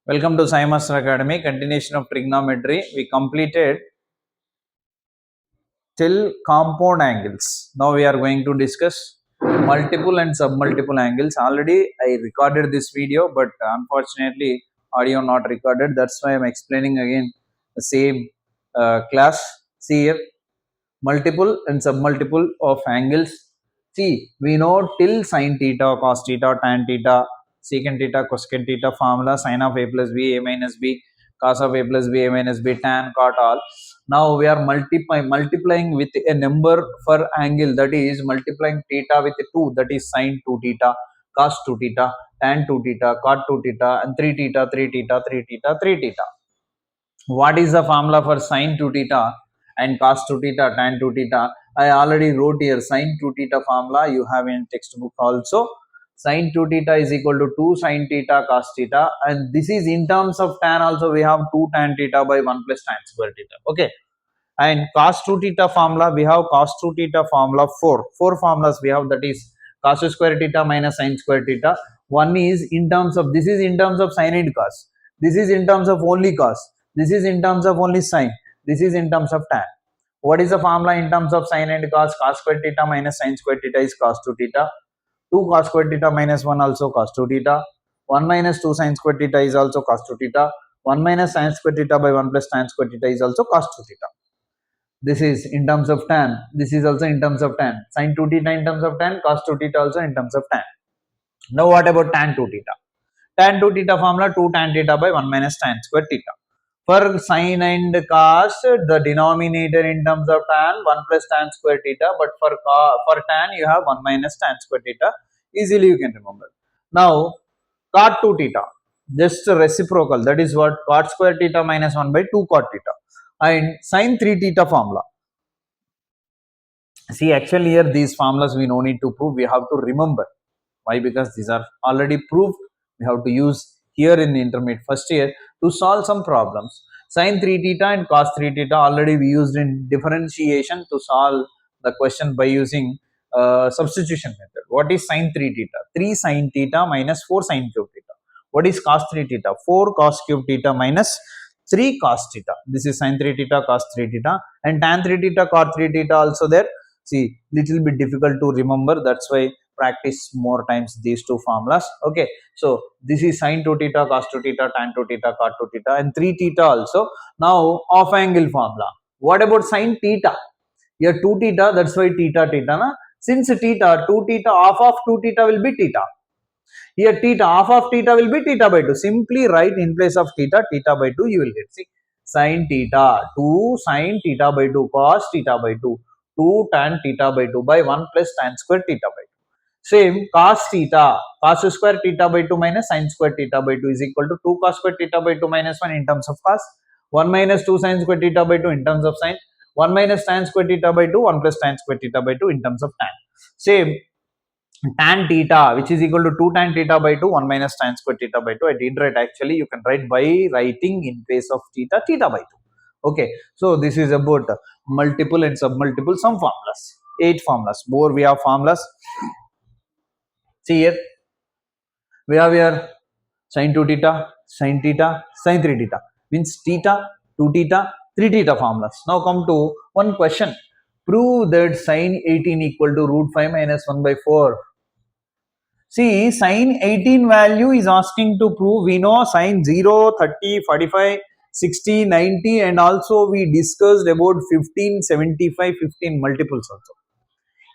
Welcome to Sai Master Academy, continuation of trigonometry. We completed till compound angles. Now we are going to discuss multiple and submultiple angles. Already I recorded this video, but unfortunately audio not recorded. That's why I'm explaining again the same class. See here, multiple and submultiple of angles. See, we know till sine theta, cos theta, tan theta, secant theta, cosecant theta formula, sine of a plus b, a minus b, cos of a plus b, a minus b, tan, cot, all. Now we are multiplying with a number for angle, that is multiplying theta with 2, that is sine 2 theta, cos 2 theta, tan 2 theta, cot 2 theta, and 3 theta, 3 theta, 3 theta, 3 theta. What is the formula for sine 2 theta and cos 2 theta, tan 2 theta? I already wrote here sine 2 theta formula. You have in textbook also. Sine 2 theta is equal to 2 sine theta cos theta, and this is in terms of tan also. We have 2 tan theta by 1 plus tan square theta. Okay, and cos 2 theta formula, we have cos 2 theta formula 4 formulas we have, that is cos square theta minus sin square theta. One is in terms of, this is in terms of sin and cos, this is in terms of only cos, this is in terms of only sin, this is in terms of tan. What is the formula in terms of sin and cos? Cos square theta minus sin square theta is cos 2 theta, 2 cos square theta minus 1 also cos 2 theta, 1 minus 2 sin square theta is also cos 2 theta, 1 minus sin square theta by 1 plus tan square theta is also cos 2 theta. This is in terms of tan, this is also in terms of tan, sin 2 theta in terms of tan, cos 2 theta also in terms of tan. Now what about tan 2 theta? Tan 2 theta formula 2 tan theta by 1 minus tan square theta. For sin and cos, the denominator in terms of tan 1 plus tan square theta, but for tan you have 1 minus tan square theta. Easily you can remember. Now cot 2 theta, just reciprocal, that is what, cot square theta minus 1 by 2 cot theta. And sin 3 theta formula, see, actually here these formulas we no need to prove, we have to remember. Why? Because these are already proved. We have to use here in the intermediate first year to solve some problems. Sin 3 theta and cos 3 theta already we used in differentiation to solve the question by using substitution method. What is sin 3 theta? 3 sin theta minus 4 sin cube theta. What is cos 3 theta? 4 cos cube theta minus 3 cos theta. This is sin 3 theta, cos 3 theta, and tan 3 theta, cot 3 theta also there. See, little bit difficult to remember, that's why practice more times these two formulas. Okay, so this is sin 2 theta, cos 2 theta, tan 2 theta, cot 2 theta, and 3 theta also. Now off angle formula, what about sin theta? Here 2 theta, that's why theta theta na. Since theta 2 theta, half of 2 theta will be theta. Here theta, half of theta will be theta by 2. Simply write in place of theta, theta by 2 you will get. See, sin theta 2 sin theta by 2 cos theta by 2, 2 tan theta by 2 by 1 plus tan square theta by 2. Same cos theta, cos square theta by 2 minus sin square theta by 2 is equal to 2 cos square theta by 2 minus 1 in terms of cos, 1 minus 2 sin square theta by 2 in terms of sin, 1 minus tan square theta by 2, 1 plus tan square theta by 2 in terms of tan. Same tan theta, which is equal to 2 tan theta by 2, 1 minus tan square theta by 2. I did write, actually you can write by writing in place of theta, theta by 2. Okay, so this is about multiple and submultiple, some formulas, 8 formulas more we have formulas. See here, we have here sin 2 theta, sin theta, sin 3 theta, means theta, 2 theta, 3 theta formulas. Now come to one question. Prove that sin 18 equal to root 5 minus 1 by 4. See, sin 18 value is asking to prove. We know sin 0, 30, 45, 60, 90, and also we discussed about 15, 75, 15 multiples also.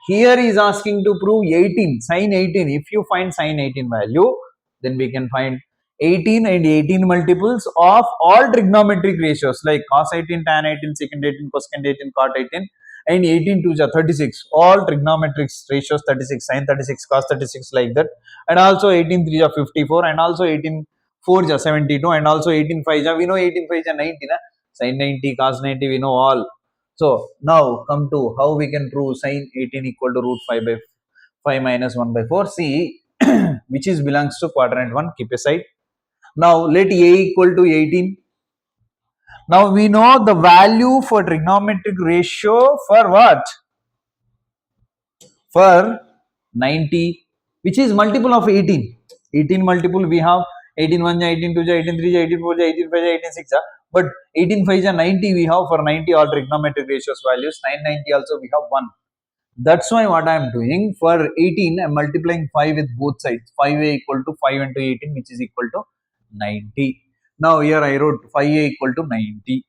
Here is asking to prove 18, sin 18. If you find sin 18 value, then we can find 18 and 18 multiples of all trigonometric ratios like cos 18, tan 18, secant 18, cosecant 18, cot 18, and 18 to 36. All trigonometric ratios 36, sin 36, cos 36, like that. And also 18 3 is 54, and also 18 4 is 72, and also 18 5 is, we know 18 5 is 90, na? Sin 90, cos 90, we know all. So now come to how we can prove sin 18 equal to root 5 by 5 minus 1 by 4. See, which is belongs to quadrant 1, keep aside. Now let a equal to 18. Now we know the value for trigonometric ratio for what? For 90, which is multiple of 18. 18 multiple we have 18 1 ja, 18 2 ja, 18 3 ja, 18 4 ja, 18 5 ja, 18 6 ja. But 18 5 ja 90 we have for 90 all trigonometric ratios values. 990 also we have 1. That's why what I am doing for 18, I am multiplying 5 with both sides. 5a equal to 5 into 18, which is equal to 90. Now here I wrote 5a equal to 90.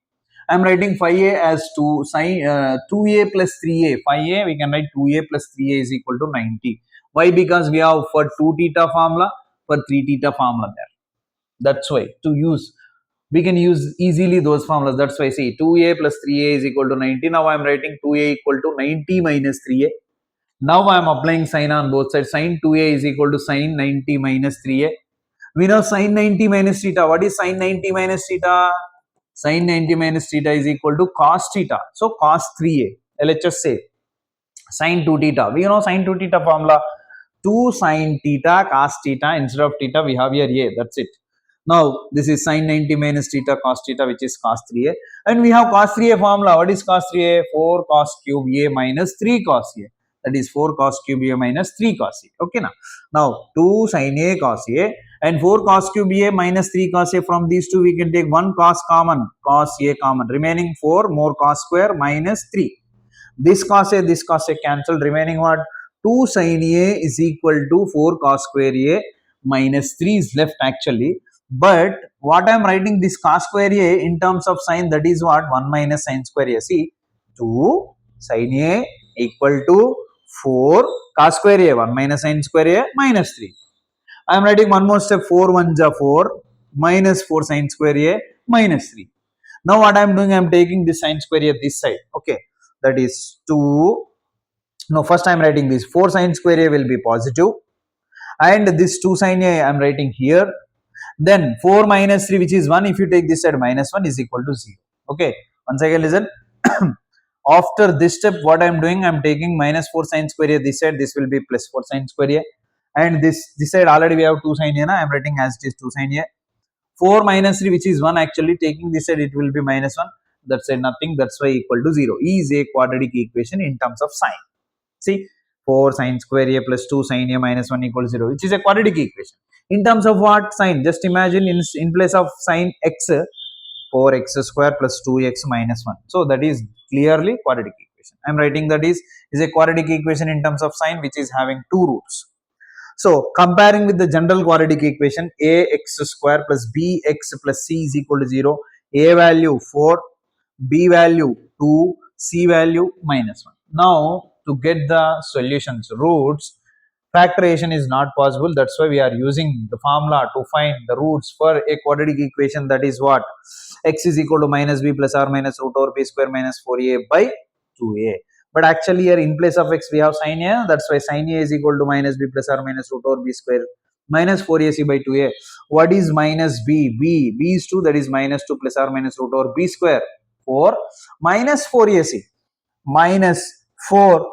I am writing 5a as 2a plus 3a. 5a we can write 2a plus 3a is equal to 90. Why? Because we have for 2 theta formula, for 3 theta formula there. That's why to use we can use easily those formulas. That's why see 2a plus 3a is equal to 90. Now I am writing 2a equal to 90 minus 3a. Now I am applying sign on both sides. Sin 2a is equal to sin 90 minus 3a. We know sin 90 minus theta. What is sin 90 minus theta? Sin 90 minus theta is equal to cos theta. So cos 3a. LHS say sin 2 theta. We know sin 2 theta formula. 2 sin theta cos theta, instead of theta we have here a. That's it. Now this is sin 90 minus theta cos theta, which is cos 3a, and we have cos 3a formula. What is cos 3a? 4 cos cube a minus 3 cos a. That is 4 cos cube a minus 3 cos a. Okay now 2 sin a cos a and 4 cos cube a minus 3 cos a. From these two we can take 1 cos common, cos a common, remaining 4 more cos square minus 3. This cos a cancel, remaining what? 2 sin a is equal to 4 cos square a minus 3 is left actually. But what I am writing this cos square a in terms of sin, that is what? 1 minus sin square a. See, 2 sin a equal to 4 cos square a, 1 minus sin square a minus 3. I am writing one more step, 4 1 ja 4 minus 4 sin square a minus 3. Now what I am doing, I am taking this sin square a this side. Okay, that is 2. No, first I am writing this 4 sin square a will be positive, and this 2 sin a I am writing here. Then 4 minus 3, which is 1, if you take this side minus 1, is equal to 0. Okay, once again listen. After this step, what I am doing, I am taking minus 4 sin square a this side, this will be plus 4 sin square a, and this side already we have 2 sin a, I am writing as it is 2 sin a. 4 minus 3, which is 1, actually taking this side it will be minus 1, that side nothing, that's why equal to 0 is a quadratic equation in terms of sign. See, 4 sin square a plus 2 sin a minus 1 equals 0, which is a quadratic equation. In terms of what? Sign. Just imagine in place of sin x, 4x square plus 2x minus 1. So that is clearly quadratic equation. I am writing that is a quadratic equation in terms of sign, which is having two roots. So comparing with the general quadratic equation, ax square plus bx plus c is equal to 0. A value 4, b value 2, c value minus 1. Now to get the solutions roots, factorization is not possible. That's why we are using the formula to find the roots for a quadratic equation, that is what? X is equal to minus b plus or minus root over b square minus 4a by 2a. But actually here in place of x we have sin a, that's why sin a is equal to minus b plus or minus root over b square minus 4ac by 2a. What is minus b? B is 2, that is minus 2 plus or minus root over b square 4 minus 4ac minus 4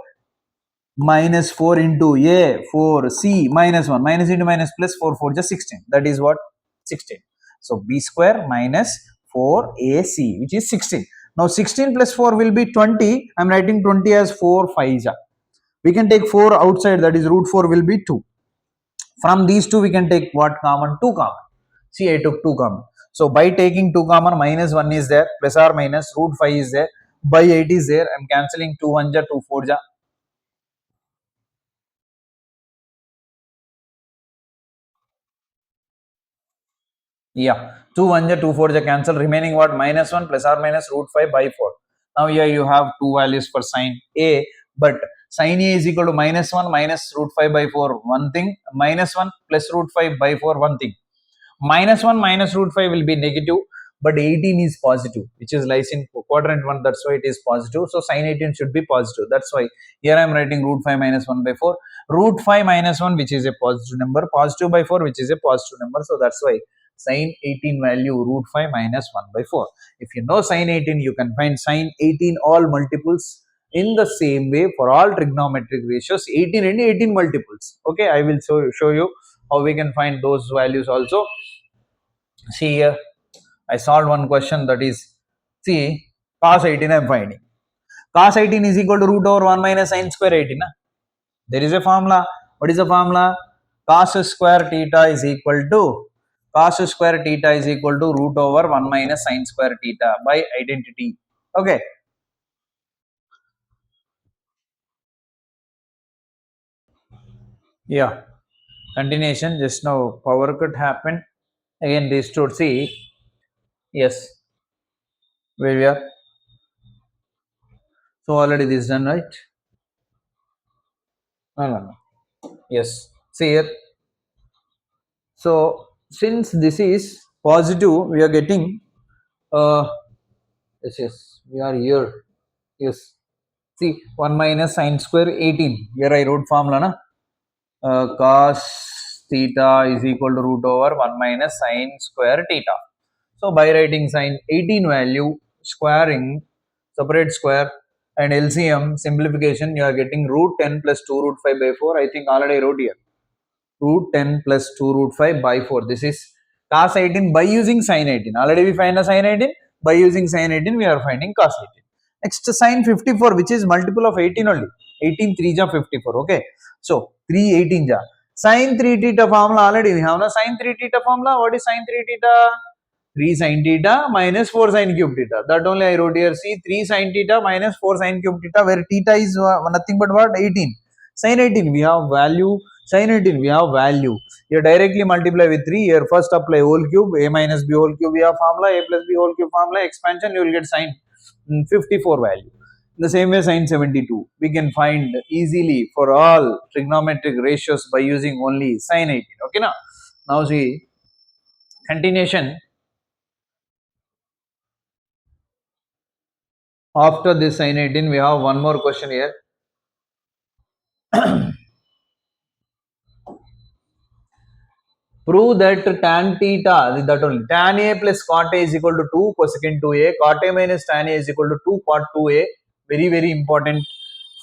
minus 4 into a 4 c minus 1 minus into minus plus 4 4 just 16, that is what? 16. So b square minus 4ac, which is 16. Now 16 plus 4 will be 20. I am writing 20 as 4 5 ja. We can take 4 outside, that is root 4 will be 2. From these two we can take what common? 2 common. See, I took 2 common. So by taking 2 common, minus 1 is there, plus or minus root 5 is there, by 8 is there. I am cancelling 2 1 ja, 2 4 ja. Yeah, 2 1 ja, 2 4 ja cancel, remaining what? Minus 1 plus or minus root 5 by 4. Now here you have two values for sin a, but sin a is equal to minus 1 minus root 5 by 4 one thing, minus 1 plus root 5 by 4 one thing. Minus 1 minus root 5 will be negative, but 18 is positive, which is lies in quadrant 1, that's why it is positive. So sin 18 should be positive, that's why here I am writing root 5 minus 1 by 4, root 5 minus 1, which is a positive number, positive by 4, which is a positive number. So that's why sin 18 value root 5 minus 1 by 4. If you know sin 18, you can find sin 18 all multiples in the same way for all trigonometric ratios, 18 and 18 multiples. Okay, I will show you how we can find those values also. See here, I solved one question, that is, see, cos 18 I am finding. Cos 18 is equal to root over 1 minus sin square 18. There is a formula. What is the formula? Cos square theta is equal to cos square theta is equal to root over 1 minus sin square theta by identity. Okay. Yeah. Continuation. Just now power cut happened. Again restored. See. Yes. Where we are. So already this is done, right? No, no, no. Yes. See here. So since this is positive, we are getting yes, yes, we are here. Yes. See 1 minus sin square 18. Here I wrote formula na. Cos theta is equal to root over 1 minus sin square theta. So by writing sin 18 value, squaring, separate square and LCM simplification, you are getting root 10 plus 2 root 5 by 4. I think already I wrote here. Root 10 plus 2 root 5 by 4. This is cos 18 by using sin 18. Already we find the sin 18. By using sin 18, we are finding cos 18. Next, sin 54, which is multiple of 18 only. 18 3 ja 54. Okay. So 3 18 ja. Sin 3 theta formula already we have. No sin 3 theta formula. What is sin 3 theta? 3 sin theta minus 4 sin cube theta. That only I wrote here. See 3 sin theta minus 4 sin cube theta, where theta is nothing but what? 18. Sin 18 we have value. Sin 18 we have value. You directly multiply with 3. Here first apply whole cube. A minus b whole cube we have formula. A plus b whole cube formula. Expansion you will get sin 54 value. In the same way sin 72. We can find easily for all trigonometric ratios by using only sin 18. Okay now. Now see continuation. After this sin 18, we have one more question here. Prove that tan theta, that only, tan A plus cot A is equal to 2 cosecant 2A, cot A minus tan A is equal to 2 cot 2A. Very, very important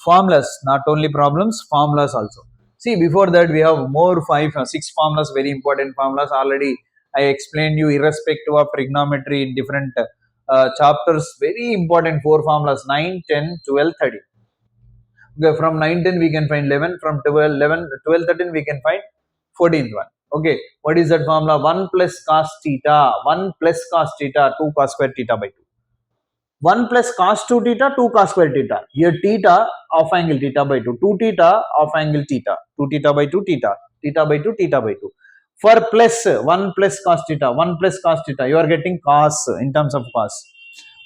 formulas, not only problems, formulas also. See, before that we have more 6 formulas, very important formulas. Already I explained you irrespective of trigonometry in different chapters. Very important 4 formulas, 9, 10, 12, 13. Okay, from 9 10 we can find 11, from 12 11 12 13 we can find 14th one. Okay, what is that formula? 1 plus cos theta, 1 plus cos theta, 2 cos square theta by 2. 1 plus cos 2 theta, 2 cos square theta. Here theta of angle theta by 2, 2 theta of angle theta, 2 theta by 2 theta, theta by 2 theta by 2. For plus 1 plus cos theta, 1 plus cos theta, you are getting cos in terms of cos.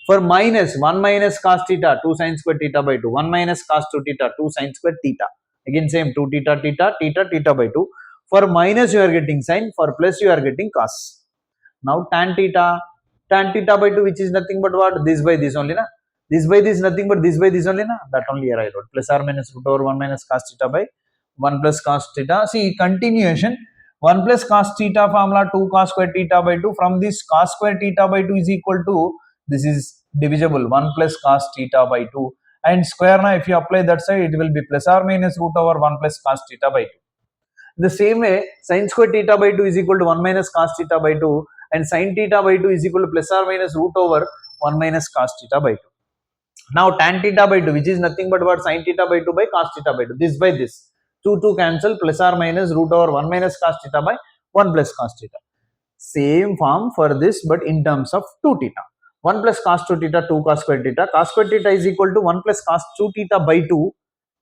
For minus 1 minus cos theta 2 sin square theta by 2, 1 minus cos 2 theta 2 sin square theta, again same 2 theta theta theta theta by 2. For minus you are getting sin, for plus you are getting cos. Now tan theta by 2, which is nothing but what? This by this only na, this by this nothing but this by this only na, that only here I wrote, plus or minus root over 1 minus cos theta by 1 plus cos theta. See continuation, 1 plus cos theta formula 2 cos square theta by 2. From this cos square theta by 2 is equal to, this is divisible, 1 plus cos theta by 2, and square now if you apply that side it will be plus or minus root over 1 plus cos theta by 2. The same way sin square theta by 2 is equal to 1 minus cos theta by 2, and sin theta by 2 is equal to plus or minus root over 1 minus cos theta by 2. Now tan theta by 2, which is nothing but what? Sin theta by 2 by cos theta by 2. This by this, 2 cancel, plus or minus root over 1 minus cos theta by 1 plus cos theta. Same form for this, but in terms of 2 theta. 1 plus cos 2 theta, 2 cos square theta. Cos square theta is equal to 1 plus cos 2 theta by 2.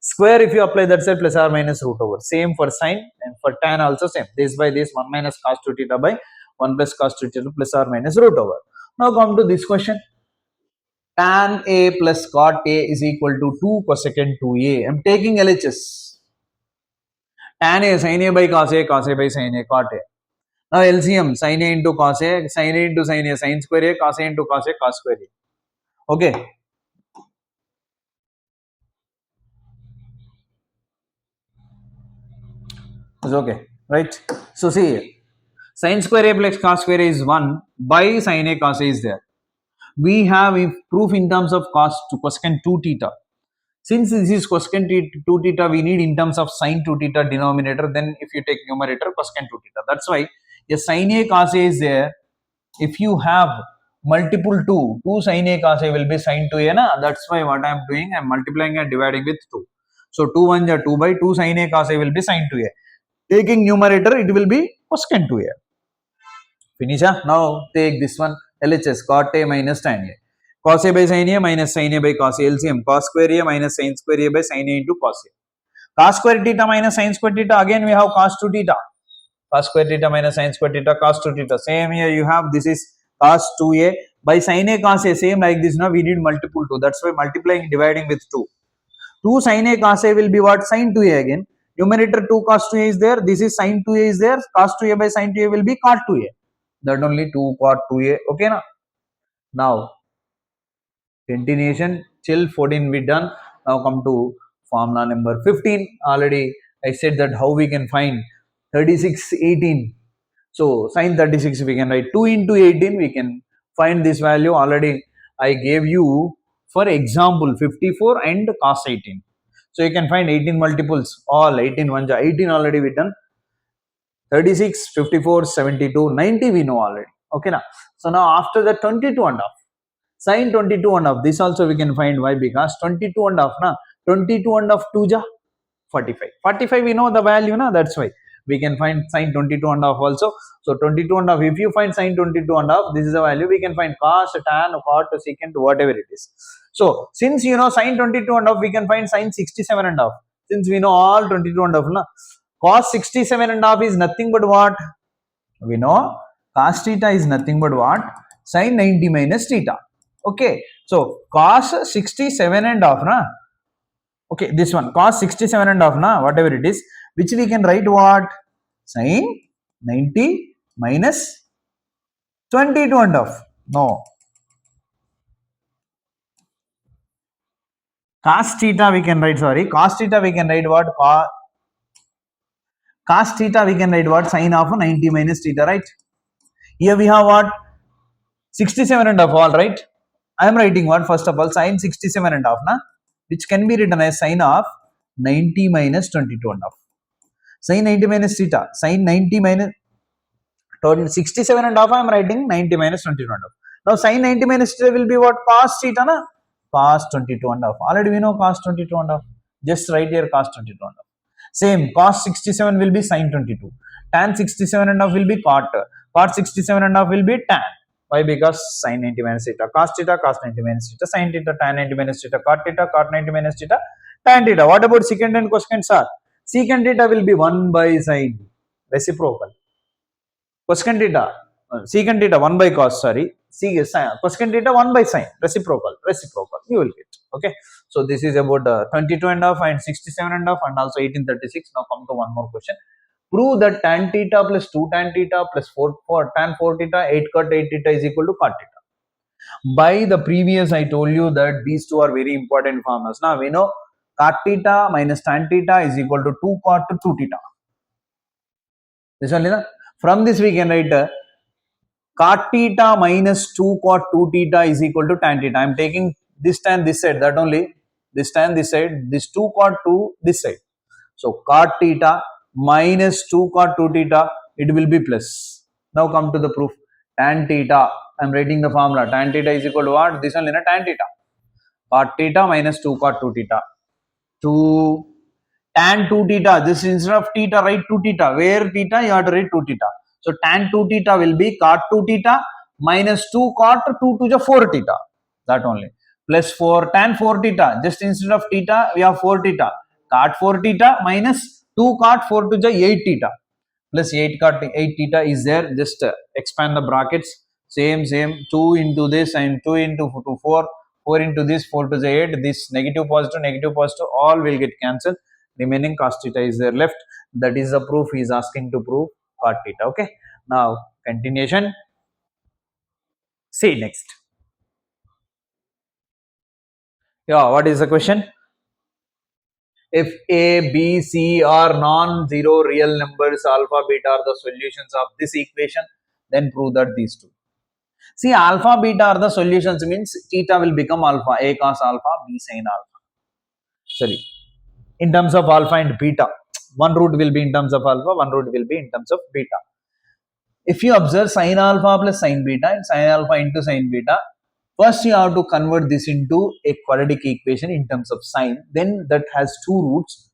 Square if you apply that side, plus or minus root over. Same for sin, and for tan also same. This by this, 1 minus cos 2 theta by 1 plus cos 2 theta plus or minus root over. Now come to this question. Tan A plus cot A is equal to 2 cosecant 2A. I am taking LHS. Tan A, sin A by cos A, cos A by sin A, cot A. Now LCM, sin A into cos A, sin A into sin A, sin square A, cos A into cos A, cos square A. Okay. It's okay, right? So see, sin square A plus cos square A is 1 by sin A cos A is there. We have a proof in terms of cos to cosecant 2 theta. Since this is cosecant 2 theta, we need in terms of sin 2 theta denominator. Then if you take numerator, cosecant 2 theta. That's why a sin A cos A is there. If you have multiple 2 sin A cos A will be sin 2A. Na? That's why what I am doing, I am multiplying and dividing with 2. So 2 1 ja 2 by 2 sin A cos A will be sin 2A. Taking numerator, it will be cosecant 2A. Finish. Now take this one. LHS cot A minus tan A. Cos A by sin A minus sin A by cos A. LCM cos square A minus sin square A by sin A into cos A. Cos square theta minus sin square theta. Again we have cos 2 theta. Cos square theta minus sin square theta. Cos 2 theta. Same here you have, this is cos 2A by sin A cos A. Same like this. Now we need multiple 2. That's why multiplying dividing with 2. 2 sin A cos A will be what? Sin 2A again. Numerator 2 cos 2A is there. This is sin 2A is there. Cos 2A by sin 2A will be cot 2A. That only 2 cot 2A. Okay na? Now continuation till 14 we done. Now come to formula number 15. Already I said that how we can find 36 18. So sin 36 we can write 2 into 18, we can find this value. Already I gave you for example 54 and cos 18. So you can find 18 multiples, all 18 ones are 18 already we done. 36, 54, 72, 90 we know already. Okay now. So now after the 22 and half, sin 22 and half, this also we can find. Why? Because 22 and half na, 22 and half 2 ja 45. 45 we know the value na, that's why we can find sin 22 and half also. So 22 and half, if you find sin 22 and half, this is the value. We can find cos, tan, cot, secant, whatever it is. So since you know sin 22 and half, we can find sin 67 and half. Since we know all 22 and half na, cos 67 and half is nothing but what? We know cos theta is nothing but what? Sin 90 minus theta. Okay. So cos 67 and half na. Okay, this one cos 67 and half na, whatever it is, which we can write what? Sin 90 minus 22 and half. No. Cos theta we can write, sorry, cos theta we can write what? Cos theta we can write what? Sin of 90 minus theta, right? Here we have what? 67 and half, all right. I am writing what? First of all, sin 67 and half na, which can be written as sin of 90 minus 22 and half. Sin 90 minus theta, sin 90 minus total 67 and half, I am writing 90 minus 22 and half. Now sin 90 minus theta will be what? Cos theta na? Cos 22 and half. Already we know cos 22 and half. Just write here cos 22 and half. Same, cos 67 will be sin 22. Tan 67 and half will be cot. Cot 67 and half will be tan. Why? Because sin 90 minus theta, cos 90 minus theta, sin theta, tan 90 minus theta, cot 90 minus theta, tan theta. What about secant and cosecant, sir? Secant theta will be 1 by sin, reciprocal. Cosecant theta, secant theta 1 by cos, sorry, cosecant theta 1 by sin, reciprocal, you will get. Okay, so this is about 22 and half and 67 and half and also 1836. Now come to one more question. Prove that tan theta plus 2 tan theta plus 4 tan 4 theta 8 cot 8 theta is equal to cot theta. By the previous I told you that these two are very important formulas. Now we know cot theta minus tan theta is equal to 2 cot to 2 theta. This only na? From this we can write cot theta minus 2 cot 2 theta is equal to tan theta. I am taking this tan this side, that only, this tan this side, this 2 cot 2 this side. So cot theta minus 2 cot 2 theta, it will be plus. Now come to the proof. Tan theta, I am writing the formula. Tan theta is equal to what? This one, tan theta. Cot theta minus 2 cot 2 theta. 2 tan 2 theta, this instead of theta, write 2 theta. Where theta? You have to write 2 theta. So tan 2 theta will be cot 2 theta minus 2 cot 2 to the 4 theta. That only. Plus 4 tan 4 theta. Just instead of theta, we have 4 theta. Cot 4 theta minus 2 cot 4 to the 8 theta. Plus 8 cot 8 theta is there. Just expand the brackets. Same. 2 into this and 2 into 4. 4 into this, 4 to the 8. This negative, positive, all will get cancelled. Remaining cos theta is there left. That is the proof he is asking to prove cot theta. Okay. Now continuation. See next. Yeah, what is the question? If A, B, C are non-zero real numbers, alpha, beta are the solutions of this equation, then prove that these two. See, alpha, beta are the solutions means theta will become alpha, A cos alpha, B sin alpha. Sorry, in terms of alpha and beta. One root will be in terms of alpha, one root will be in terms of beta. If you observe sin alpha plus sin beta and sin alpha into sin beta, first you have to convert this into a quadratic equation in terms of sine. Then that has two roots.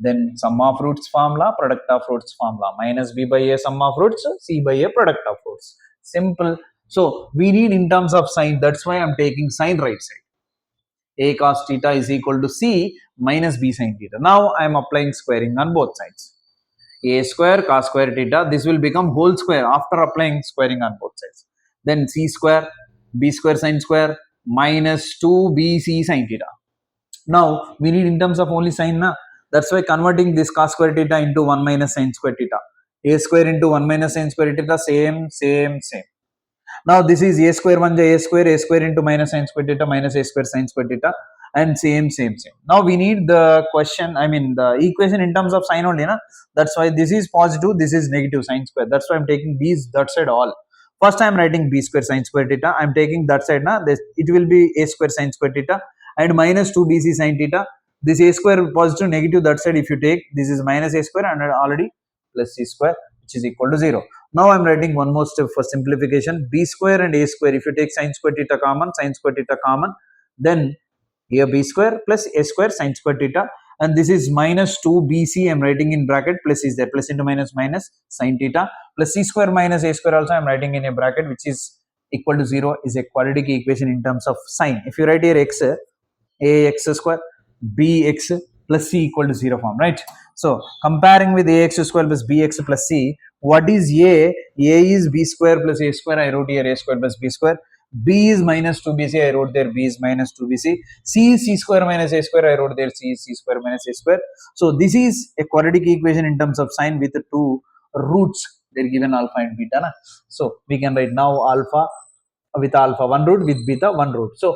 Then sum of roots formula, product of roots formula, minus b by a sum of roots, c by a product of roots. Simple. So we need in terms of sign, that's why I'm taking sign right side. A cos theta is equal to c minus b sin theta. Now I am applying squaring on both sides. A square cos square theta, this will become whole square after applying squaring on both sides. Then c square, b square sin square minus 2bc sin theta. Now we need in terms of only sign na. That's why converting this cos square theta into 1 minus sin square theta. A square into 1 minus sin square theta, same. Now this is a square 1 a square into minus sin square theta minus a square sin square theta, and same. Now we need the question, I mean the equation in terms of sign only, na? That's why this is positive, this is negative sin square. That's why I'm taking these that side all. First I'm writing b square sin square theta. I'm taking that side, na? This, it will be a square sin square theta and minus 2bc sin theta. This a square positive negative that side if you take, this is minus a square and already plus c square, which is equal to 0. Now I'm writing one more step for simplification. B square and a square, if you take sin square theta common, then here b square plus a square sin square theta, and this is minus 2bc, I'm writing in bracket, plus is there, plus into minus minus sin theta, plus c square minus a square also I'm writing in a bracket, which is equal to 0, is a quadratic equation in terms of sign. If you write here x, ax square bx plus c equal to 0 form, right? So comparing with ax square plus bx plus c, what is a? A is b square plus a square, I wrote here a square plus b square. B is minus 2bc, I wrote there b is minus 2bc. C is c square minus a square, I wrote there c is c square minus a square. So this is a quadratic equation in terms of sign with two roots. They're given alpha and beta, na? So we can write now alpha with alpha one root, with beta one root. So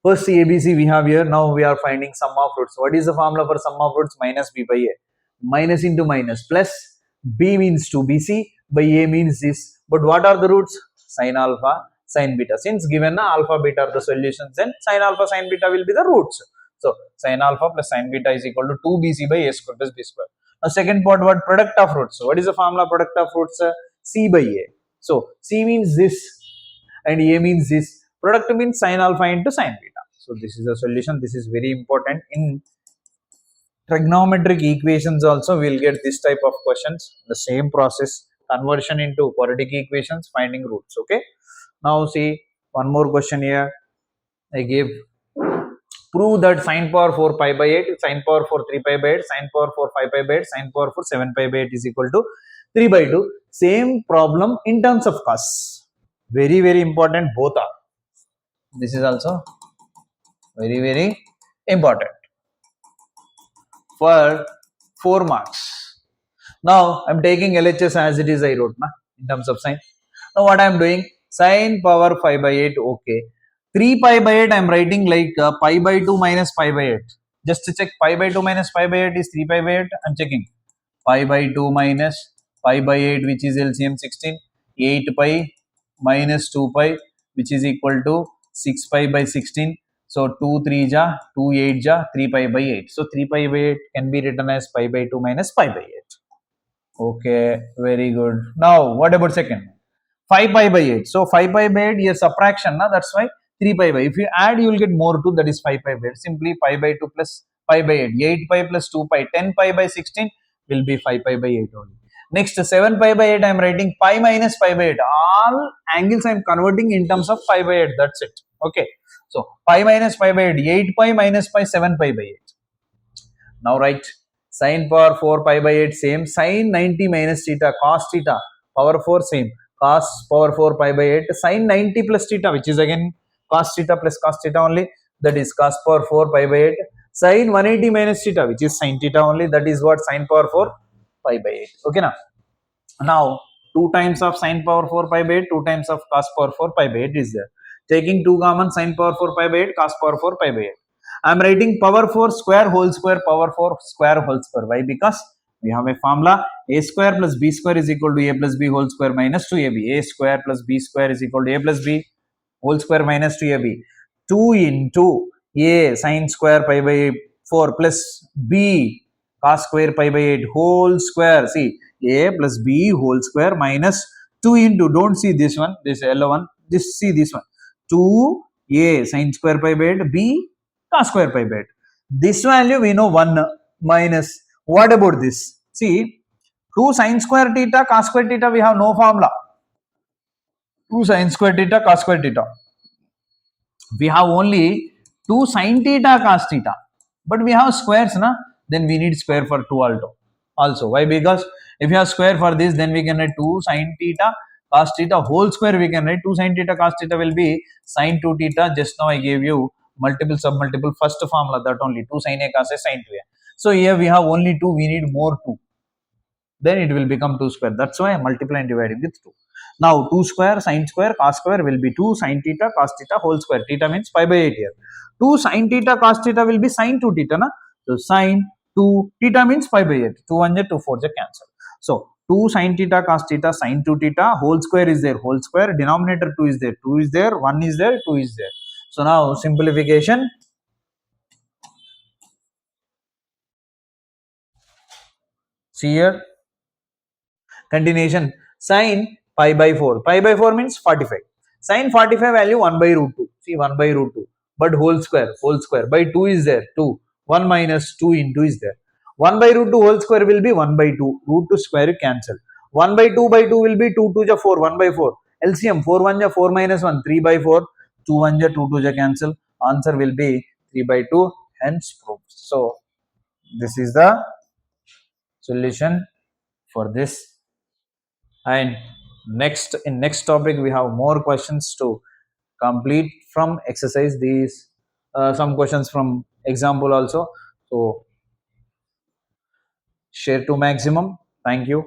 first ABC we have here. Now we are finding sum of roots. What is the formula for sum of roots? Minus b by a. Minus into minus plus b means 2bc by a means this. But what are the roots? Sin alpha, sin beta. Since given alpha, beta are the solutions, then sin alpha, sin beta will be the roots. So sin alpha plus sin beta is equal to 2bc by a square plus b square. Now second part, what? Product of roots. So what is the formula product of roots? C by a. So C means this and A means this. Product means sin alpha into sin beta. So this is a solution. This is very important in trigonometric equations. Also we'll get this type of questions, the same process, conversion into quadratic equations, finding roots. Okay, now see one more question here. I gave, prove that sine power 4 pi by 8, sine power 4 3 pi by 8, sine power 4 5 pi by 8, sine power 4 7 pi by 8 is equal to 3 by 2. Same problem in terms of cos. Very important, both are. This is also very important for 4 marks. Now I'm taking LHS as it is, I wrote na, in terms of sine. Now what I'm doing, sine power 5 by 8, okay. 3 pi by 8 I'm writing like pi by 2 minus pi by 8. Just to check, pi by 2 minus pi by 8 is 3 pi by 8. I'm checking. Pi by 2 minus pi by 8, which is LCM 16. 8 pi minus 2 pi, which is equal to 6 pi by 16. So 2 3 ja, 2 8 ja, 3 pi by 8. So 3 pi by 8 can be written as pi by 2 minus pi by 8. Okay, very good. Now what about second? 5 pi by 8. So 5 pi by 8 is subtraction, na? That's why 3 pi by. If you add, you will get more 2, that is 5 pi by 8. Simply pi by 2 plus pi by 8. 8 pi plus 2 pi. 10 pi by 16 will be 5 pi by 8 only. Next 7 pi by 8 I am writing pi minus pi by 8. All angles I am converting in terms of pi by 8. That's it. Okay. So pi minus pi by 8. 8 pi minus pi, 7 pi by 8. Now write sin power 4 pi by 8 same, sin 90 minus theta, cos theta power 4 same, cos power 4 pi by 8, sin 90 plus theta, which is again cos theta plus cos theta only, that is cos power 4 pi by 8, sin 180 minus theta, which is sin theta only, that is what, sin power 4 pi by 8. Okay, now 2 times of sin power 4 pi by 8, 2 times of cos power 4 pi by 8 is there. Taking 2 common, sin power 4 pi by 8, cos power 4 pi by 8. I am writing power 4 square whole square, power 4 square whole square. Why? Because we have a formula, a square plus b square is equal to a plus b whole square minus 2ab. A square plus b square is equal to a plus b whole square minus 2ab. 2 into a sin square pi by 4 plus b cos square pi by 8 whole square. See, a plus b whole square minus 2 into, don't see this one, this yellow one, this, see this one, 2 a sin square pi by 8, b cos square pi by 8. This value we know 1 minus What about this? See, 2 sine square theta cos square theta, we have no formula. 2 sine square theta cos square theta. We have only 2 sine theta cos theta, but we have squares, na? Then we need square for 2 also. Why? Because if you have square for this, then we can write 2 sine theta cos theta whole square. We can write 2 sine theta cos theta will be sine 2 theta. Just now I gave you multiple submultiple first formula, that only 2 sine a cos a sine 2a. So here we have only 2, we need more 2, then it will become 2 square. That's why I multiply and dividing with 2. Now 2 square sine square cos square will be 2 sine theta cos theta whole square. Theta means pi by 8 here. 2 sine theta cos theta will be sine 2 theta, na? So sine 2 theta means pi by 8. 2 1 2 4 cancel. So 2 sine theta cos theta sine 2 theta whole square is there, whole square, denominator 2 is there, 2 is there, 1 is there, 2 is there. So now simplification. See here, continuation. Sine pi by 4. Pi by 4 means 45. Sine 45 value 1 by root 2. See, 1 by root 2. But whole square, whole square. By 2 is there, 2. 1 minus 2 into is there. 1 by root 2 whole square will be 1 by 2. Root 2 square you cancel. 1 by 2 will be 2 2 ja 4, 1 by 4. LCM 4 1 ja 4 minus 1, 3 by 4. 2 1 ja 2 2 ja cancel. Answer will be 3 by 2. Hence proved. So, this is the solution for this. And next, in next topic we have more questions to complete from exercise. These some questions from example also. So share to maximum. Thank you.